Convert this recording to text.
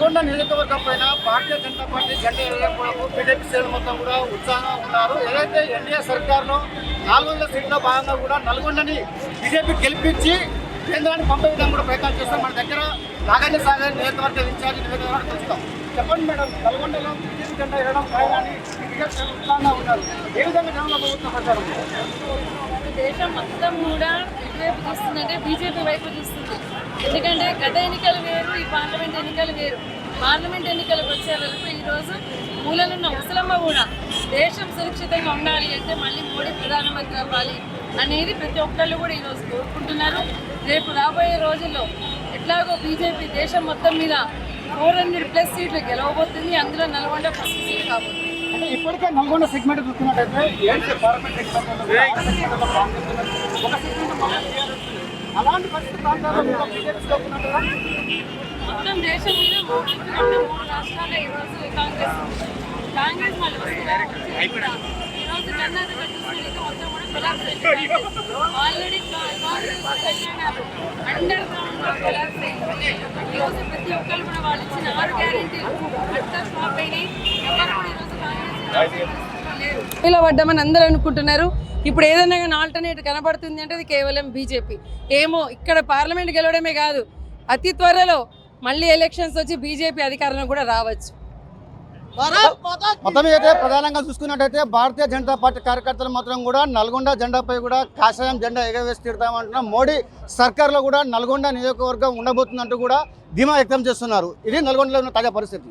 నల్గొండ నియోజకవర్గం పైన భారతీయ జనతా పార్టీ జెండా ఎగరవేయడంలో బీజేపీ శ్రేణులు మొత్తం కూడా ఉత్సాహంగా ఉన్నారు. ఏదైతే ఎన్డీఏ సర్కార్లో 400 సీట్ల భాగంగా కూడా నల్గొండని బీజేపీ గెలిపించి కేంద్రానికి పంపే విధంగా కూడా ప్రయత్నాలు చేస్తాం. మన దగ్గర నాగార్జున సాగర్ నియోజకవర్గ ఇన్ఛార్జి నియోజకవర్గం చూస్తాం. చెప్పండి మేడం, నల్గొండలో బీజేపీ జెండా ఎగరడం పైన బీజేపీ శ్రేణులు ఉత్సాహంగా ఉన్నారు. ఏ విధంగా జనంలో ప్రభుత్వం ప్రచారం? దేశం మొత్తం కూడా ఇటువైపు చూస్తుందంటే బీజేపీ వైపు చూస్తుంది. ఎందుకంటే గత ఎన్నికలు వేరు, ఈ పార్లమెంట్ ఎన్నికలు వేరు. పార్లమెంట్ ఎన్నికలకు వచ్చే వరకు ఈరోజు మూలనున్న ముసలమ్మ కూడా దేశం సురక్షితంగా ఉండాలి అంటే మళ్ళీ మోడీ ప్రధానమంత్రి అవ్వాలి అనేది ప్రతి ఒక్కళ్ళు కూడా ఈరోజు కోరుకుంటున్నారు. రేపు రాబోయే రోజుల్లో ఎట్లాగో బీజేపీ దేశం మొత్తం మీద 400+ సీట్లు గెలవబోతుంది. అందులో నల్గొండ ఫస్ట్ సీట్ కాబోతుంది. అంటే ఇప్పటికే నల్గొండ సెగ్మెంట్ చూస్తున్నట్టయితే అలాంటి పరిస్థితి ప్రాంతాల్లో మొత్తం దేశం మీద 3 రాష్ట్రాల్లో ఈరోజు కాంగ్రెస్ మళ్ళీ వస్తున్నారు. ఈరోజు కర్ణాటక చూసుకుంటే మొత్తం కూడా కొలాప్స్ అయింది. ఆల్రెడీ తెలంగాణలో అండర్ గ్రౌండ్ కొలాప్స్ అయింది. ఈరోజు ప్రతి ఒక్కరు కూడా వాళ్ళు ఇచ్చిన 6 గ్యారెంటీలు అంతా స్టాప్ అయినాయి. ఎవరు కూడా ఈరోజు కాంగ్రెస్ పడ్డామని అందరూ అనుకుంటున్నారు. ఇప్పుడు ఏదైనా కానీ ఆల్టర్నేట్ కనబడుతుంది అంటే అది కేవలం బీజేపీ. ఏమో ఇక్కడ పార్లమెంట్ గెలవడమే కాదు, అతి త్వరలో మళ్ళీ ఎలక్షన్స్ వచ్చి బీజేపీ అధికారంలో కూడా రావచ్చు. మొత్తం అయితే ప్రధానంగా చూసుకున్నట్టయితే భారతీయ జనతా పార్టీ కార్యకర్తలు మాత్రం కూడా నల్గొండ జెండాపై కూడా కాషాయం జెండా ఎగవేసి తిడతామంటున్నా. మోడీ సర్కార్లో కూడా నల్గొండ నియోజకవర్గం ఉండబోతుందంటూ కూడా ధీమా వ్యక్తం చేస్తున్నారు. ఇది నల్గొండలో ఉన్న తాజా పరిస్థితి.